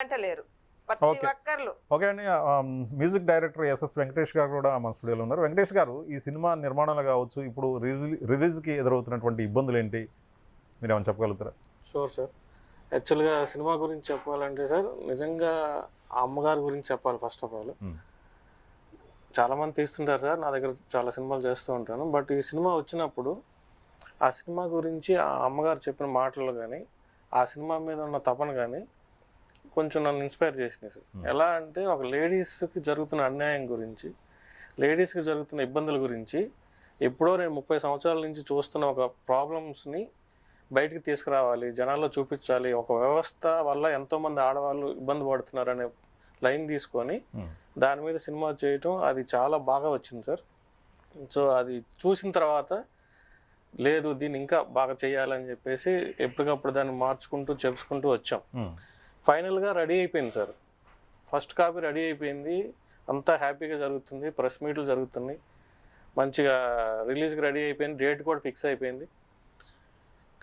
అంటలేరు ప్రతి ఒక్కరు. ఓకే అండి. మ్యూజిక్ డైరెక్టర్ ఎస్ఎస్ వెంకటేష్ గారు కూడా మన స్టూడియోలో ఉన్నారు. వెంకటేష్ గారు, ఈ సినిమా నిర్మాణాలు కావచ్చు, ఇప్పుడు రిలీజ్కి ఎదురవుతున్నటువంటి ఇబ్బందులు ఏంటి, మీరు ఏమైనా చెప్పగలుగుతారా? Sure sir. యాక్చువల్గా సినిమా గురించి చెప్పాలంటే సార్, నిజంగా ఆ అమ్మగారి గురించి చెప్పాలి. ఫస్ట్ ఆఫ్ ఆల్ చాలామంది తీస్తుంటారు సార్, నా దగ్గర చాలా సినిమాలు చేస్తూ ఉంటాను. బట్ ఈ సినిమా వచ్చినప్పుడు ఆ సినిమా గురించి ఆ అమ్మగారు చెప్పిన మాటలు కానీ, ఆ సినిమా మీద ఉన్న తపన కానీ కొంచెం నన్ను ఇన్స్పైర్ చేసినాయి సార్. ఎలా అంటే, ఒక లేడీస్కి జరుగుతున్న అన్యాయం గురించి, లేడీస్కి జరుగుతున్న ఇబ్బందుల గురించి ఎప్పుడో నేను 30 సంవత్సరాల నుంచి చూస్తున్న ఒక ప్రాబ్లమ్స్ని బయటికి తీసుకురావాలి, జనాల్లో చూపించాలి. ఒక వ్యవస్థ వల్ల ఎంతోమంది ఆడవాళ్ళు ఇబ్బంది పడుతున్నారనే లైన్ తీసుకొని దాని మీద సినిమా చేయటం, అది చాలా బాగా వచ్చింది సార్. సో అది చూసిన తర్వాత లేదు, దీన్ని ఇంకా బాగా చేయాలని చెప్పేసి ఎప్పటికప్పుడు దాన్ని మార్చుకుంటూ చెప్పుకుంటూ వచ్చాం. ఫైనల్గా రెడీ అయిపోయింది సార్. ఫస్ట్ కాపీ రెడీ అయిపోయింది, అంతా హ్యాపీగా జరుగుతుంది, ప్రెస్ మీట్లు జరుగుతున్నాయి, మంచిగా రిలీజ్కి రెడీ అయిపోయింది, డేట్ కూడా ఫిక్స్ అయిపోయింది.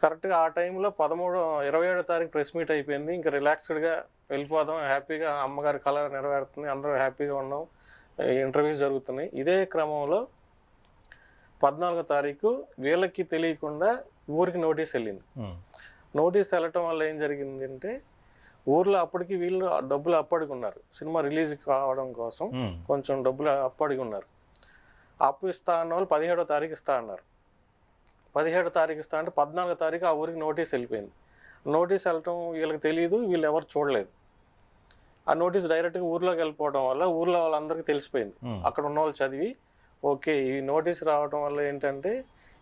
కరెక్ట్గా ఆ టైంలో 27వ తారీఖు ప్రెస్ మీట్ అయిపోయింది. ఇంకా రిలాక్స్డ్గా వెళ్ళిపోదాం, హ్యాపీగా అమ్మగారి కళ నెరవేరుతుంది, అందరూ హ్యాపీగా ఉన్నాం, ఇంటర్వ్యూస్ జరుగుతున్నాయి. ఇదే క్రమంలో 14వ తారీఖు వీళ్ళకి తెలియకుండా ఊరికి నోటీస్ వెళ్ళింది. నోటీస్ వెళ్ళటం వల్ల ఏం జరిగింది అంటే, ఊర్లో అప్పటికి వీళ్ళు డబ్బులు అప్పడుకున్నారు, సినిమా రిలీజ్ కావడం కోసం కొంచెం డబ్బులు అప్పడుకున్నారు. అప్పు ఇస్తా అన్న వాళ్ళు 17వ తారీఖు ఇస్తా అన్నారు. 17వ తారీఖు ఇస్తా అంటే 14వ తారీఖు ఆ ఊరికి నోటీస్ వెళ్ళిపోయింది. నోటీస్ వెళ్ళటం వీళ్ళకి తెలియదు, వీళ్ళు ఎవరు చూడలేదు. ఆ నోటీస్ డైరెక్ట్గా ఊర్లోకి వెళ్ళిపోవడం వల్ల ఊర్లో వాళ్ళందరికీ తెలిసిపోయింది. అక్కడ ఉన్న వాళ్ళు చదివి, ఓకే ఈ నోటీస్ రావడం వల్ల ఏంటంటే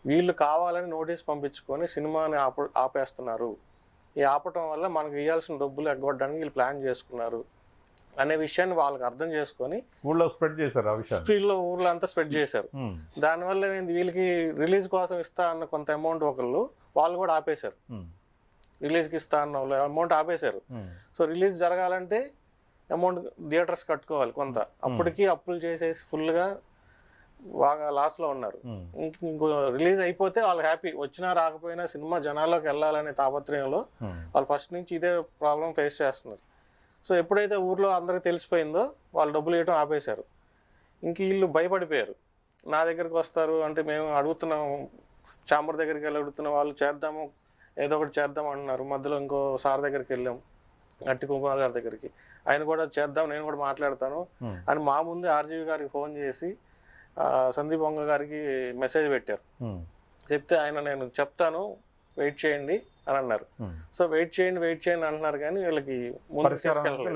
వీళ్ళు కావాలని నోటీస్ పంపించుకొని సినిమాని ఆపేస్తున్నారు, ఈ ఆపటం వల్ల మనకు ఇవ్వాల్సిన డబ్బులు ఎగ్గొట్టడానికి వీళ్ళు ప్లాన్ చేసుకున్నారు అనే విషయాన్ని వాళ్ళకి అర్థం చేసుకొని ఊళ్ళో స్ప్రెడ్ చేశారు. ఆ విషయం ఊర్లో అంతా స్ప్రెడ్ చేశారు. దానివల్ల వీళ్ళకి రిలీజ్ కోసం ఇస్తా అన్న కొంత అమౌంట్ వాళ్ళు కూడా ఆపేశారు. రిలీజ్కి ఇస్తా అన్న వాళ్ళు అమౌంట్ ఆపేశారు. సో రిలీజ్ జరగాలంటే అమౌంట్ థియేటర్స్ కట్టుకోవాలి కొంత. అప్పటికి అప్పులు చేసేసి ఫుల్గా బాగా లాస్లో ఉన్నారు. ఇంకో రిలీజ్ అయిపోతే వాళ్ళు హ్యాపీ, వచ్చినా రాకపోయినా సినిమా జనాల్లోకి వెళ్ళాలనే తాపత్రయంలో వాళ్ళు ఫస్ట్ నుంచి ఇదే ప్రాబ్లం ఫేస్ చేస్తున్నారు. సో ఎప్పుడైతే ఊర్లో అందరికి తెలిసిపోయిందో వాళ్ళు డబ్బులు ఇవ్వడం ఆపేశారు. ఇంక వీళ్ళు భయపడిపోయారు. నా దగ్గరికి వస్తారు అంటే మేము అడుగుతున్నాం, చాంబర్ దగ్గరికి వెళ్ళి అడుగుతున్నాం, వాళ్ళు చేద్దాము ఏదో ఒకటి చేద్దాం అంటున్నారు. మధ్యలో ఇంకో సార్ దగ్గరికి వెళ్ళాం, గట్టి కుమార్ గారి దగ్గరికి, ఆయన కూడా చేద్దాం నేను కూడా మాట్లాడతాను అని మా ముందే ఆర్జీవి గారికి ఫోన్ చేసి సందీప్ వంగ గారికి మెసేజ్ పెట్టారు. చెప్తే ఆయన నేను చెప్తాను వెయిట్ చేయండి అని అన్నారు. సో వెయిట్ చేయండి అంటున్నారు, కానీ వీళ్ళకి ముందు తీసుకెళ్ళలేదు.